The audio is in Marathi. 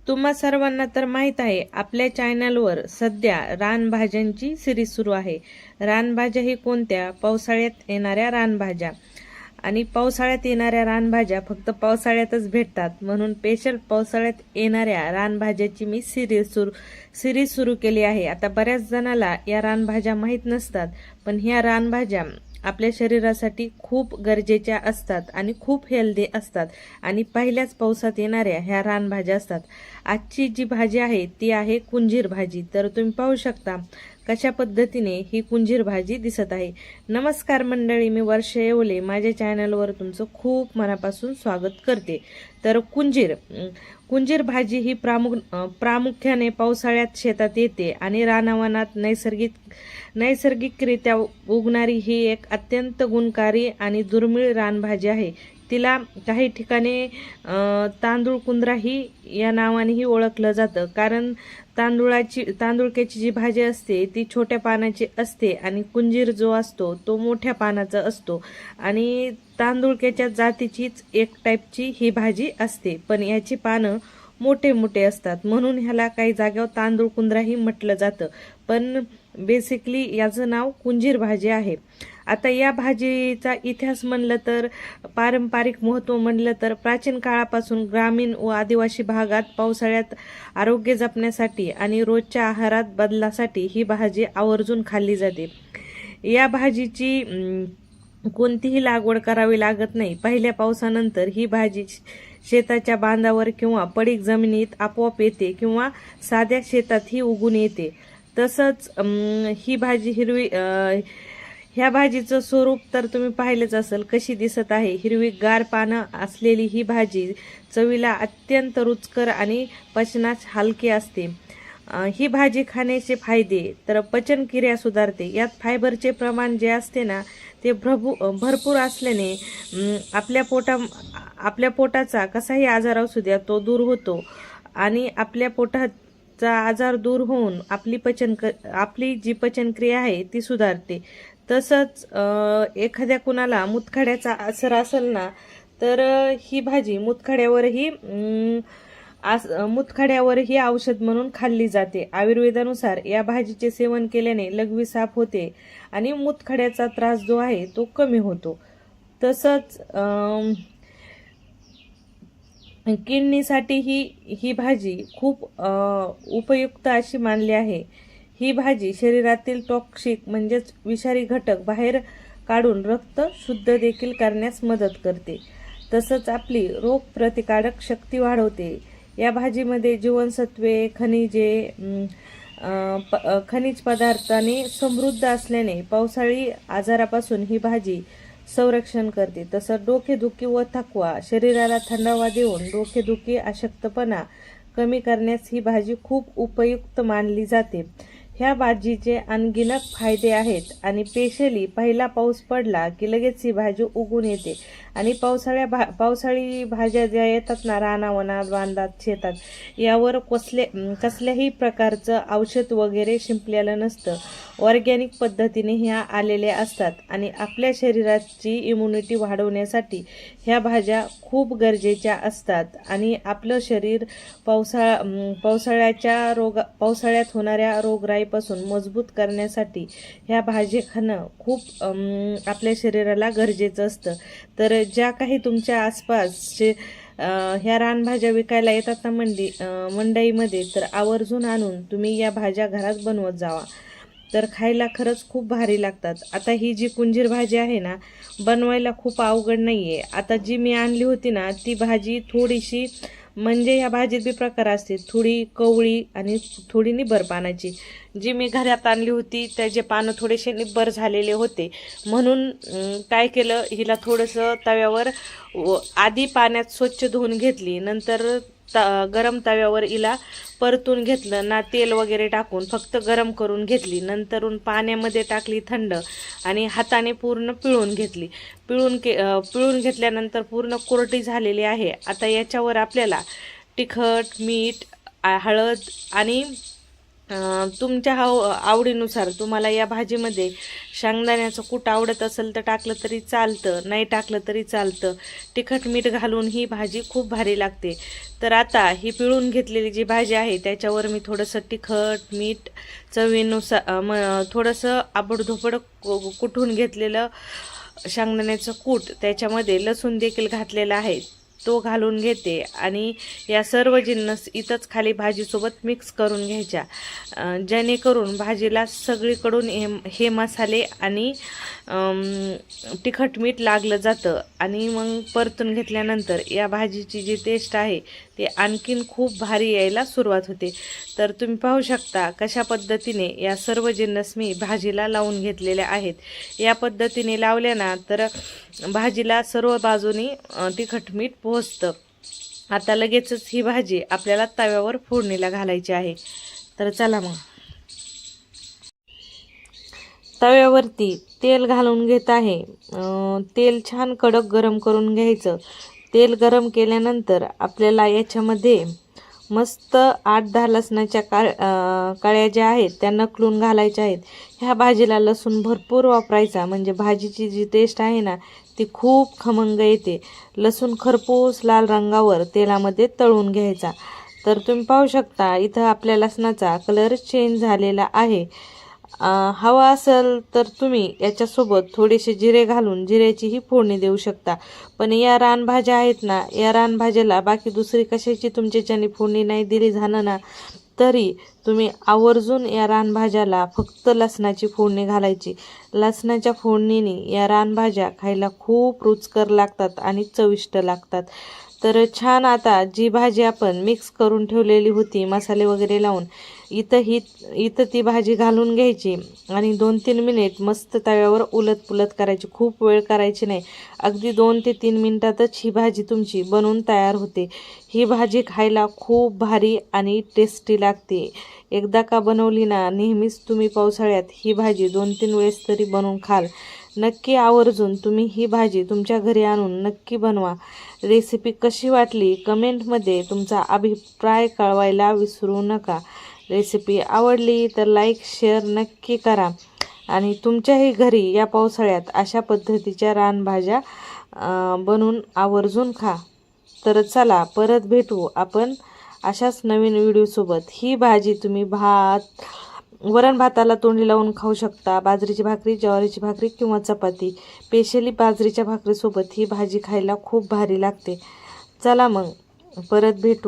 तुम्हा सर्वांना तर माहीत आहे, आपल्या चॅनलवर सध्या रानभाज्यांची सिरीज सुरू आहे। रानभाज्या ही कोणत्या? पावसाळ्यात येणाऱ्या रानभाज्या। आणि पावसाळ्यात येणाऱ्या रानभाज्या फक्त पावसाळ्यातच भेटतात, म्हणून स्पेशल पावसाळ्यात येणाऱ्या रानभाज्याची मी सिरीज सुरू केली आहे। आता बऱ्याच जणाला या रानभाज्या माहीत नसतात, पण ह्या रानभाज्या आपल्या शरीरासाठी खूप गरजेच्या असतात आणि खूप हेल्दी असतात आणि पहिल्याच पावसात येणाऱ्या ह्या रानभाज्या असतात। आजची जी भाजी आहे ती आहे कुंजीर भाजी। तर तुम्ही पाहू शकता कशा पद्धतीने ही कुंजीर भाजी दिसत आहे। नमस्कार मंडळी, मी वर्षा येवले माझ्या चॅनलवर तुमचं खूप मनापासून स्वागत करते। तर कुंजीर भाजी ही प्रामुख्याने पावसाळ्यात शेतात येते आणि रानावनात नैसर्गिकरित्या उगणारी ही एक अत्यंत गुणकारी आणि दुर्मिळ रानभाजी आहे। तिला काही ठिकाणी तांदूळ कुंद्रा ही या नावानेही ओळखलं जातं, कारण तांदुळक्याची जी भाजी असते ती छोट्या पानाची असते आणि कुंजीर जो असतो तो मोठ्या पानाचा असतो आणि तांदुळक्याच्या जातीचीच एक टाईपची ही भाजी असते, पण याची पानं मोठे मोठे असतात, म्हणून ह्याला काही जागेवर तांदूळ कुंद्राही म्हटलं जातं, पण बेसिकली याचं नाव कुंजीर भाजी आहे। आता या भाजीचा इतिहास म्हणलं तर, पारंपरिक महत्त्व म्हणलं तर, प्राचीन काळापासून ग्रामीण व आदिवासी भागात पावसाळ्यात आरोग्य जपण्यासाठी आणि रोजच्या आहारात बदलासाठी ही भाजी आवर्जून खाल्ली जाते। या भाजीची कोणतीही लागवड करावी लागत नाही। पहिल्या पावसानंतर ही भाजी शेताच्या बांधावर किंवा पडीक जमिनीत आपोआप येते किंवा साध्या शेतातही उगून येते। तसंच ही भाजी ह्या भाजीचं स्वरूप तर तुम्ही पाहिलंच असेल कशी दिसत आहे। हिरवीगार पानं असलेली ही भाजी चवीला अत्यंत रुचकर आणि पचनास हलकी असते। ही भाजी खाण्याचे फायदे तर पचनक्रिया सुधारते। यात फायबरचे प्रमाण जे असते ना ते भरपूर असल्याने आपल्या पोटाचा कसाही आजार असू द्या तो दूर होतो आणि आपल्या पोटाचा आजार दूर होऊन आपली जी पचनक्रिया आहे ती सुधारते। तसंच एखाद्या कुणाला मुतखड्याचा आजार असेल ना तर ही भाजी मुतखड्यावरही औषध म्हणून खाल्ली जाते। आयुर्वेदानुसार या भाजीचे सेवन केल्याने लघवी साफ होते आणि मुतखड्याचा त्रास जो आहे तो कमी होतो। तसंच किडनीसाठी ही भाजी खूप उपयुक्त अशी मानली आहे। ही भाजी शरीरातील टॉक्सिक म्हणजेच विषारी घटक बाहेर काढून रक्त शुद्ध देखील करण्यास मदत करते। तसंच आपली रोगप्रतिकारक शक्ती वाढवते। या भाजीमध्ये जीवनसत्वे, खनिज पदार्थांनी समृद्ध असल्याने पावसाळी आजारापासून ही भाजी संरक्षण करते। तसंच डोकेदुखी व थकवा, शरीराला थंडावा देऊन डोकेदुखी, अशक्तपणा कमी करण्यास ही भाजी खूप उपयुक्त मानली जाते। ह्या भाजीचे अनगिनत फायदे आहेत आणि स्पेशली पहिला पाऊस पडला की लगेच ही भाजी उगून येते आणि पावसाळी भाज्या ज्या येतात ना रानावनात, बांधात, शेतात, यावर कसल्याही प्रकारचं औषध वगैरे शिंपलेलं नसतं। ऑर्गॅनिक पद्धतीने ह्या आलेल्या असतात आणि आपल्या शरीराची इम्युनिटी वाढवण्यासाठी ह्या भाज्या खूप गरजेच्या असतात आणि आपलं शरीर पावसाळ्यात होणाऱ्या रोगराईपासून मजबूत करण्यासाठी ह्या भाजी खाणं खूप आपल्या शरीराला गरजेचं असतं। तर ज्या काही तुमच्या आसपास ह्या रानभाज्या विकायला येतात ना मंडईमध्ये, तर आवर्जून आणून तुम्ही या भाज्या घरात बनवत जावा, तर खायला खरंच खूप भारी लागतात। आता ही जी कुंजीर भाजी आहे ना बनवायला खूप अवघड नाहीये। आता जी मी आणली होती ना ती भाजी थोडीशी, म्हणजे या भाजीत बी प्रकार असते, थोडी कवळी आणि थोडी निब्बर पानाची। जी मी घरात आणली होती त्याचे पानं थोडेसे निब्बर झालेले होते, म्हणून काय केलं, हिला थोडंसं तव्यावर आधी पाण्यात स्वच्छ धुवून घेतली, नंतर गरम तव्यावर हिला परतून घेतलं ना, तेल वगैरे टाकून फक्त गरम करून घेतली, नंतरून पाण्यामध्ये टाकली थंड आणि हाताने पूर्ण पिळून घेतली। पिळून घेतल्यानंतर पूर्ण कोरडी झालेली आहे। आता याच्यावर आपल्याला तिखट, मीठ, हळद आणि तुमच्या आवडीनुसार तुम्हाला या भाजीमध्ये शेंगदाण्याचं कूट आवडत असेल तर टाकलं तरी चालतं, नाही टाकलं तरी चालतं. तिखट मीठ घालून ही भाजी खूप भारी लागते. तर आता ही पिळून घेतलेली जी भाजी आहे त्याच्यावर मी थोडंसं तिखट मीठ चवीनुसार थोडंसं आबडधोबड कुटून घेतलेलं शेंगदाण्याचं कूट, त्याच्यामध्ये लसूण देखील घातलेला आहे तो घालून घेते आणि या सर्व जिन्नस इथंच खाली भाजीसोबत मिक्स करून घ्यायच्या, जेणेकरून भाजीला सगळीकडून हे मसाले आणि तिखट मीठ लागलं जातं. आणि मग परतून घेतल्यानंतर या भाजीची जी टेस्ट आहे ते आणखीन खूप भारी यायला सुरुवात होते. तर तुम्ही पाहू शकता कशा पद्धतीने या सर्व जिन्नस मी भाजीला लावून घेतलेले आहेत. या पद्धतीने लावल्या ना तर भाजीला सर्व बाजूनी तिखट मीठ पोहोचतं. आता लगेचच ही भाजी आपल्याला तव्यावर फोडणीला घालायची आहे. तर चला मग तव्यावरती तेल घालून घेत आहे. तेल छान कडक गरम करून घ्यायचं. तेल गरम केल्यानंतर आपल्याला याच्यामध्ये मस्त 8-10 लसणाच्या कळ्या ज्या आहेत त्या नकलून घालायच्या आहेत. ह्या भाजीला लसूण भरपूर वापरायचा, म्हणजे भाजीची जी टेस्ट आहे ना ती खूप खमंग येते. लसूण खरपूस लाल रंगावर तेलामध्ये तळून घ्यायचा. तर तुम्ही पाहू शकता इथं आपल्या लसणाचा कलर चेंज झालेला आहे. हवा असेल तर तुम्ही याच्यासोबत थोडेसे जिरे घालून जिऱ्याचीही फोडणी देऊ शकता. पण या रानभाज्या आहेत ना, या रानभाज्याला बाकी दुसरी कशाची तुमच्याच्याने फोडणी नाही दिली झालं ना तरी तुम्ही आवर्जून या रानभाज्याला फक्त लसणाची फोडणी घालायची. लसणाच्या फोडणीने या रानभाज्या खायला खूप रुचकर लागतात आणि चविष्ट लागतात. तर छान आता जी भाजी आपण मिक्स करून ठेवलेली होती मसाले वगैरे लावून, इथं ती भाजी घालून घ्यायची आणि 2-3 मिनिट मस्त तव्यावर उलटपुलट करायची. खूप वेळ करायची नाही, अगदी 2 ते 3 मिनिटातच ही भाजी तुमची बनवून तयार होते. ही भाजी खायला खूप भारी आणि टेस्टी लागते. एकदा का बनवली ना नेहमीच तुम्ही पावसाळ्यात ही भाजी 2-3 वेळेस तरी बनवून खाल. नक्की आवर्जून तुम्ही ही भाजी तुमच्या घरी आणून नक्की बनवा. रेसिपी कशी वाटली कमेंटमध्ये तुमचा अभिप्राय कळवायला विसरू नका. रेसिपी आवडली तर लाईक शेअर नक्की करा आणि तुमच्याही घरी या पावसाळ्यात अशा पद्धतीच्या रानभाज्या बनवून आवर्जून खा. तर चला परत भेटू आपण अशाच नवीन व्हिडिओसोबत. ही भाजी तुम्ही वरण भाताला तोंडी लावून खाऊ शकता. बाजरीची भाकरी, ज्वारीची भाकरी किंवा चपाती, स्पेशली बाजरीच्या भाकरीसोबत ही भाजी खायला खूप भारी लागते. चला मग परत भेटू.